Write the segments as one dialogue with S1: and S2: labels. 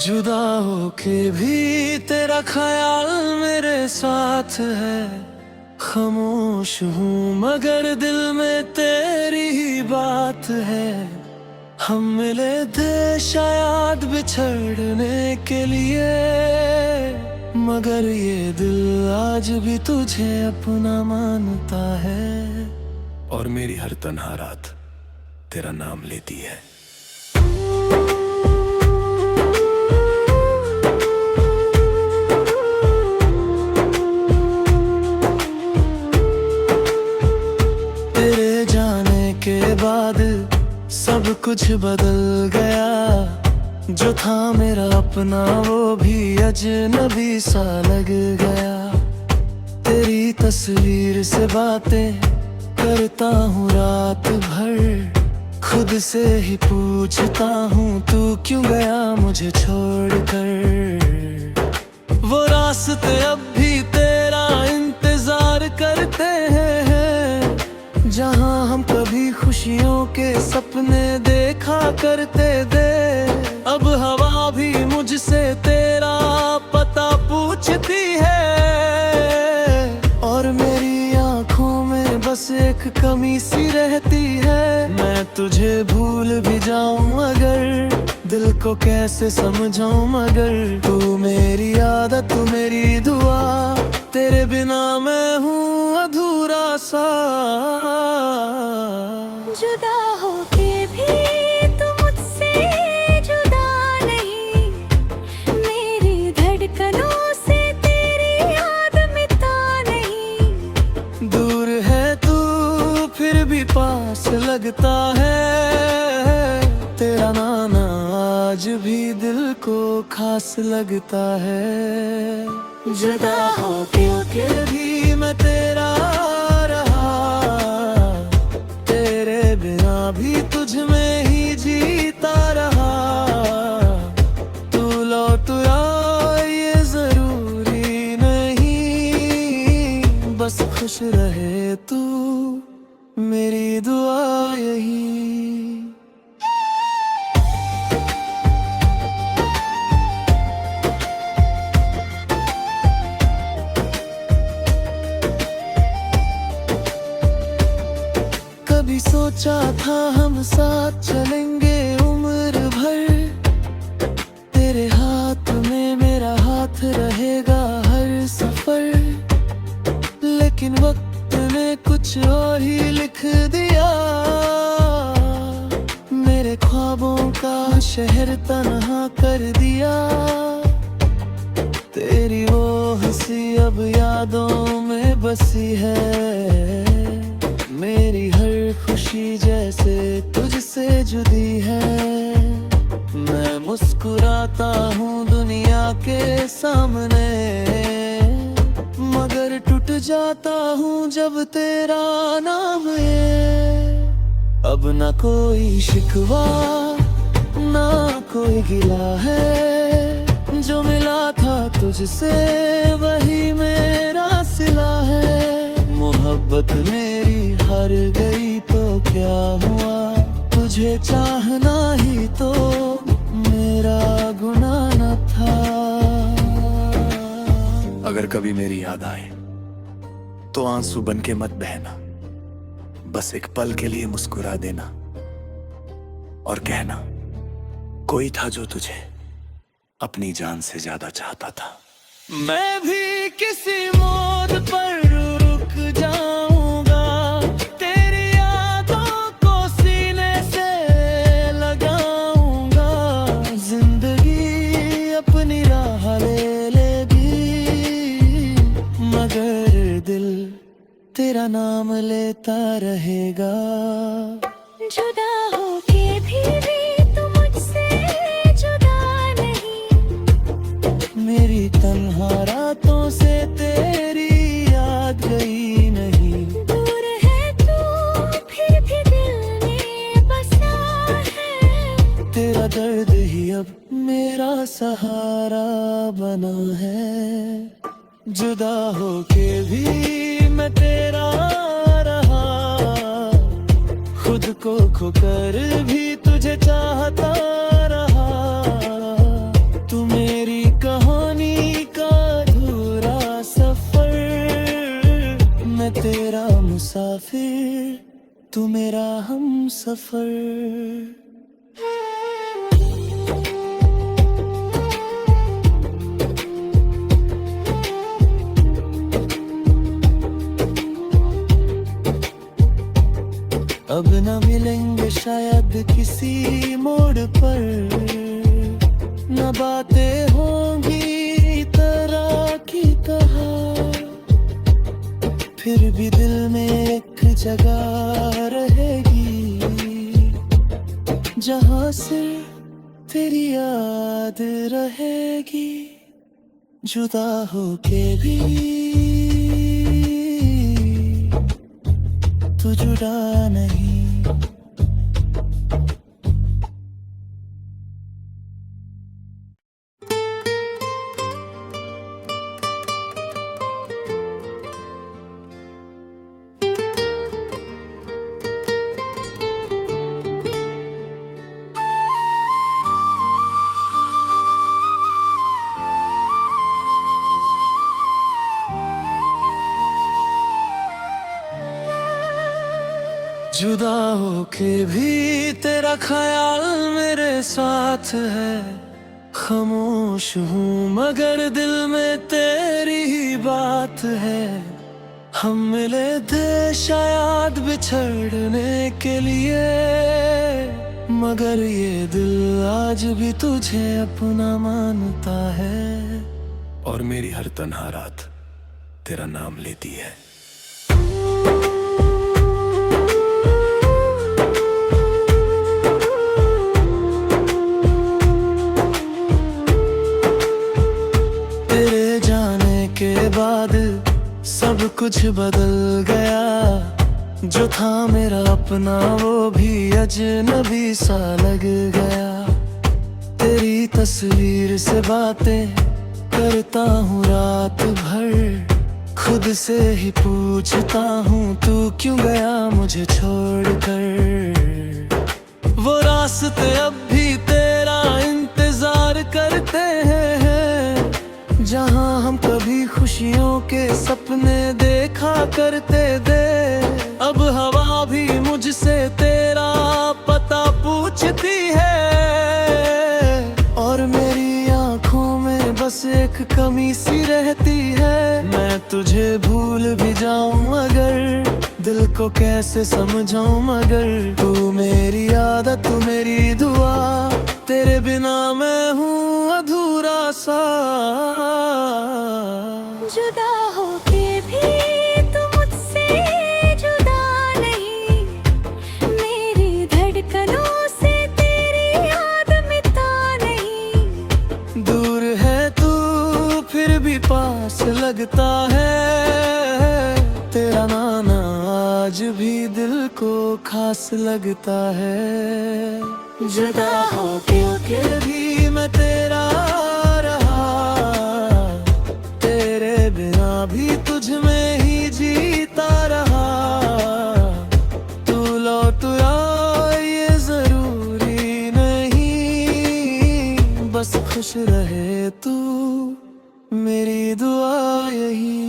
S1: जुदा होके भी तेरा ख्याल मेरे साथ है। खामोश हूँ मगर दिल में तेरी ही बात है। हम मिले थे शायद बिछड़ने के लिए, मगर ये दिल आज भी तुझे अपना मानता है। और मेरी हर तन्हा रात तेरा नाम लेती है। तेरे जाने के बाद सब कुछ बदल गया। जो था मेरा अपना वो भी अजनबी सा लग गया। तेरी तस्वीर से बातें करता हूँ रात भर। खुद से ही पूछता हूँ तू क्यों गया मुझे छोड़कर। वो रास्ते अब भी तेरा इंतजार करते हैं, जहाँ हम कभी खुशियों के सपने देखा करते थे। अब हवा भी मुझसे तेरा पता पूछती है। और मेरी आंखों में बस एक कमी सी रहती है। मैं तुझे भूल भी जाऊं अगर, दिल को कैसे समझाऊं मगर। तू मेरी आदत तू मेरी दुआ, तेरे बिना मैं हूँ अधूरा सा।
S2: जुदा होके भी तू मुझसे जुदा नहीं। मेरी धड़कनों से तेरी याद मिटा नहीं।
S1: दूर है तू फिर भी पास लगता है। तेरा नाना आज भी दिल को खास लगता है। जुदा होके भी मैं तेरा रहा, तेरे बिना भी तुझ में ही जीता रहा। तू लौट आ ये जरूरी नहीं, बस खुश रहे तू मेरी दुआ यही। कभी सोचा था हम साथ चलेंगे उम्र भर। तेरे हाथ में मेरा हाथ रहेगा हर सफर। लेकिन वक्त ने कुछ और ही लिख दिया। मेरे ख्वाबों का शहर तन्हा कर दिया। तेरी वो हंसी अब यादों में बसी है। मेरी हर खुशी जैसे तुझसे जुदी है। मैं मुस्कुराता हूँ दुनिया के सामने, मगर टूट जाता हूँ जब तेरा नाम है। अब ना कोई शिकवा ना कोई गिला है। जो मिला था तुझसे वही मेरा सिला है। मोहब्बत मेरी हार गई तो क्या हुआ, तुझे चाहना ही तो मेरा गुनाह न था। अगर कभी मेरी याद आए तो आंसू बन के मत बहना। बस एक पल के लिए मुस्कुरा देना और कहना कोई था जो तुझे अपनी जान से ज्यादा चाहता था। मैं भी किसी मोड़ पर रुक जाऊंगा। तेरी यादों को सीने से लगाऊंगा। जिंदगी अपनी राह ले लेगी, मगर दिल तेरा नाम लेता रहेगा।
S2: जुदा होके भी तू मुझसे जुदा नहीं।
S1: मेरी तन्हा रातों से तेरी याद गई नहीं।
S2: दूर है तू फिर भी दिल में बसा है।
S1: तेरा दर्द ही अब मेरा सहारा बना है। जुदा होके भी मैं तेरा रहा। खुद को खोकर भी तुझे चाहता रहा। तू मैं तेरा मुसाफिर, तू मेरा हम सफर। अब न मिलेंगे शायद किसी मोड़ पर, न बातें होंगी तरह की तरह, फिर भी दिल में एक जगह रहेगी, जहां सिर्फ तेरी याद रहेगी। जुदा होके भी तू जुड़ा नहीं। जुदा होके भी तेरा ख्याल मेरे साथ है, खामोश हूँ मगर दिल में तेरी ही बात है। हम मिले थे शायद बिछड़ने के लिए, मगर ये दिल आज भी तुझे अपना मानता है, और मेरी हर तन्हा रात तेरा नाम लेती है। के बाद सब कुछ बदल गया, जो था मेरा अपना वो भी अजनबी सा लग गया। तेरी तस्वीर से बातें करता हूँ रात भर, खुद से ही पूछता हूँ तू क्यों गया मुझे छोड़कर। वो रास्ते अब भी तेरा इंतजार करते हैं, जहाँ हम कभी खुशियों के सपने देखा करते थे। अब हवा भी मुझसे तेरा पता पूछती है, और मेरी आंखों में बस एक कमी सी रहती है। मैं तुझे भूल भी जाऊं मगर दिल को कैसे समझाऊं, मगर तू मेरी आदत तू मेरी दुआ, तेरे बिना मैं हूँ अधूरा सा।
S2: जुदा होके भी तू मुझसे जुदा नहीं, मेरी धड़कनों से तेरी याद मिटा नहीं।
S1: दूर है तू फिर भी पास लगता है, तेरा नाना आज भी दिल को खास लगता है। जुदा होके भी मैं तेरा रहा, तेरे बिना भी तुझ में ही जीता रहा। तू लौट आ ये जरूरी नहीं, बस खुश रहे तू मेरी दुआ यही।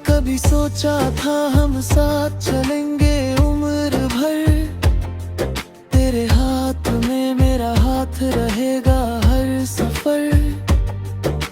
S1: कभी सोचा था हम साथ चलेंगे उम्र भर, तेरे हाथ में मेरा हाथ रहेगा हर सफर।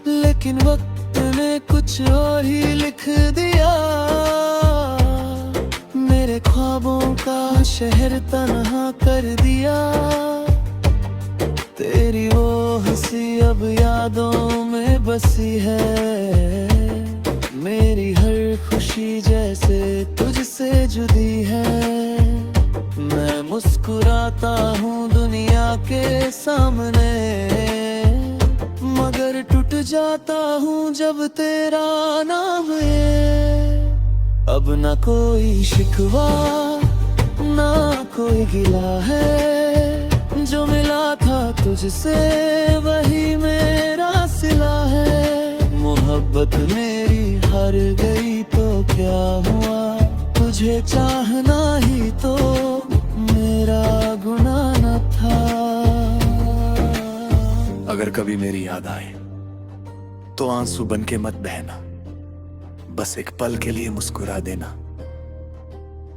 S1: लेकिन वक्त ने कुछ और ही लिख दिया, मेरे ख्वाबों का शहर तन्हा कर दिया। तेरी वो हंसी अब यादों में बसी है, मेरी हर खुशी जैसे तुझसे जुदी है। मैं मुस्कुराता हूँ दुनिया के सामने, मगर टूट जाता हूँ जब तेरा नाम है। अब ना कोई शिकवा ना कोई गिला है, जो मिला था तुझसे वही मेरा सिला है। मोहब्बत मेरी हार गई तो क्या हुआ, तुझे चाहना ही अगर कभी मेरी याद आए तो आंसू बन के मत बहना, बस एक पल के लिए मुस्कुरा देना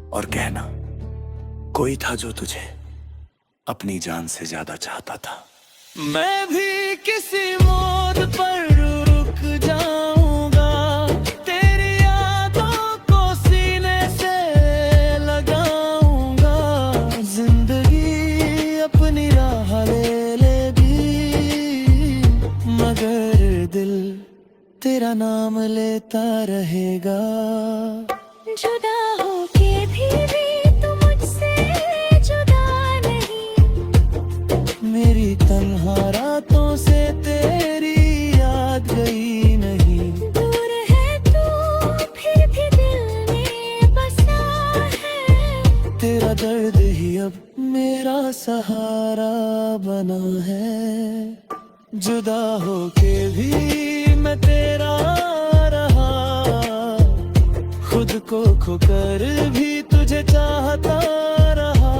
S1: और कहना कोई था जो तुझे अपनी जान से ज्यादा चाहता था। मैं भी किसी मोड़ पर रुक जाऊंगा, तेरी यादों को सीने से लगाऊंगा। जिंदगी अपनी राह ले लेगी, मगर दिल तेरा नाम लेता रहेगा।
S2: जुदा होके भी तू मुझसे जुदा नहीं,
S1: मेरी तन्हा रातों से तेरी याद गई नहीं।
S2: दूर है तू फिर भी दिल में बसा है,
S1: तेरा दर्द ही अब मेरा सहारा बना है। जुदा होके भी मैं तेरा रहा, खुद को खोकर भी तुझे चाहता रहा।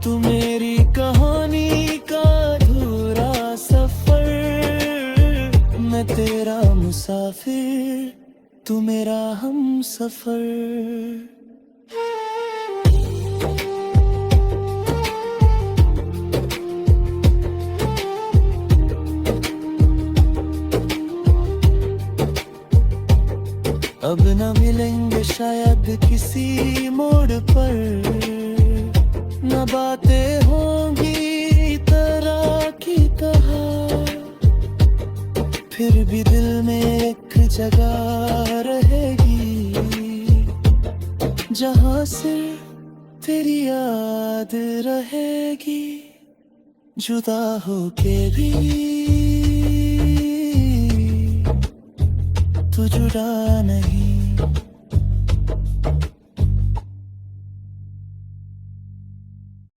S1: तू मेरी कहानी का अधूरा सफर, मैं तेरा मुसाफिर, तू मेरा हम सफर। अब न मिलेंगे शायद किसी मोड़ पर, न बातें होंगी तरह की तरह। फिर भी दिल में एक जगह रहेगी, जहां सिर्फ तेरी याद रहेगी। जुदा होके भी तू जुड़ा नहीं।